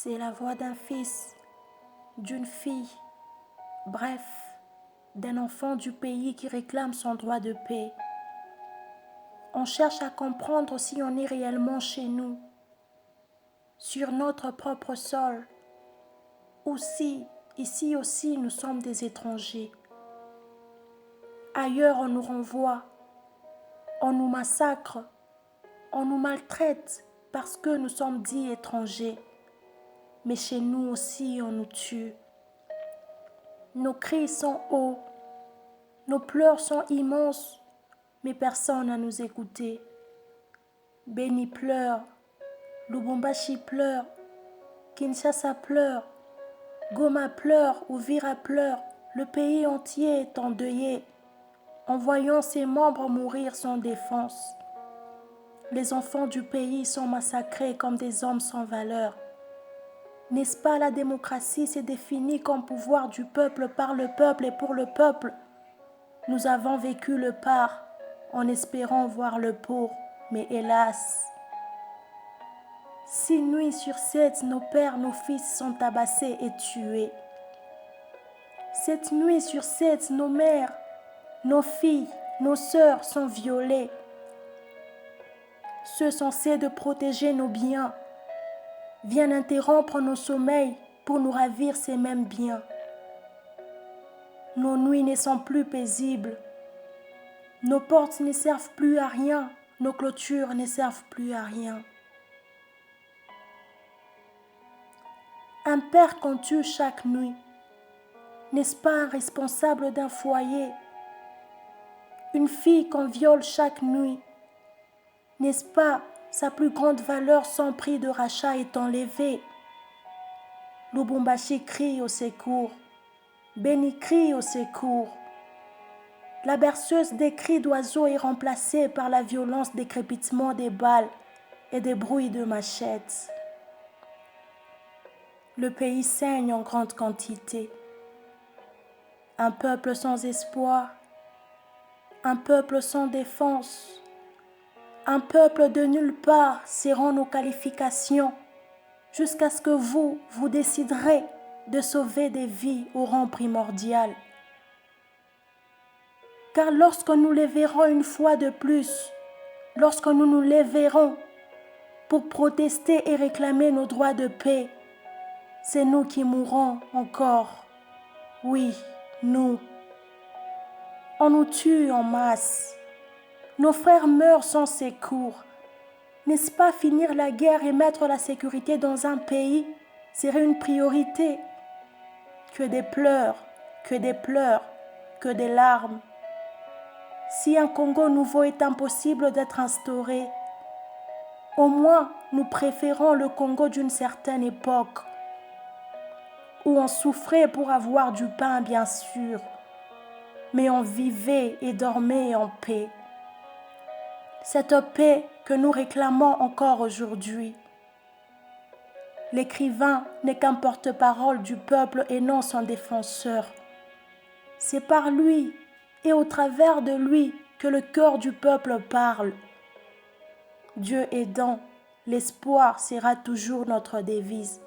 C'est la voix d'un fils, d'une fille, bref, d'un enfant du pays qui réclame son droit de paix. On cherche à comprendre si on est réellement chez nous, sur notre propre sol, ou si, ici aussi, nous sommes des étrangers. Ailleurs, on nous renvoie, on nous massacre, on nous maltraite parce que nous sommes dits étrangers. Mais chez nous aussi, on nous tue. Nos cris sont hauts, nos pleurs sont immenses, mais personne à nous écouter. Beni pleure, Lubumbashi pleure, Kinshasa pleure, Goma pleure, Uvira pleure, le pays entier est endeuillé en voyant ses membres mourir sans défense. Les enfants du pays sont massacrés comme des hommes sans valeur. N'est-ce pas la démocratie s'est définie comme pouvoir du peuple par le peuple et pour le peuple? Nous avons vécu le par en espérant voir le pour, mais hélas. 6 nuits sur 7, nos pères, nos fils sont tabassés et tués. 7 nuits sur 7, nos mères, nos filles, nos sœurs sont violées. Ceux censés de protéger nos biens viennent interrompre nos sommeils pour nous ravir ces mêmes biens. Nos nuits ne sont plus paisibles. Nos portes ne servent plus à rien. Nos clôtures ne servent plus à rien. Un père qu'on tue chaque nuit, n'est-ce pas un responsable d'un foyer? Une fille qu'on viole chaque nuit, n'est-ce pas sa plus grande valeur sans prix de rachat est enlevée? Lubumbashi crie au secours, Beni crie au secours. La berceuse des cris d'oiseaux est remplacée par la violence des crépitements des balles et des bruits de machettes. Le pays saigne en grande quantité. Un peuple sans espoir, un peuple sans défense, un peuple de nulle part serrant nos qualifications jusqu'à ce que vous déciderez de sauver des vies au rang primordial. Car lorsque nous les verrons une fois de plus, lorsque nous nous lèverons pour protester et réclamer nos droits de paix, c'est nous qui mourrons encore. Oui, nous. On nous tue en masse. Nos frères meurent sans secours. N'est-ce pas finir la guerre et mettre la sécurité dans un pays serait une priorité? Que des pleurs, que des pleurs, que des larmes. Si un Congo nouveau est impossible d'être instauré, au moins nous préférons le Congo d'une certaine époque, où on souffrait pour avoir du pain bien sûr, mais on vivait et dormait en paix. Cette paix que nous réclamons encore aujourd'hui. L'écrivain n'est qu'un porte-parole du peuple et non son défenseur. C'est par lui et au travers de lui que le cœur du peuple parle. Dieu aidant, l'espoir sera toujours notre devise.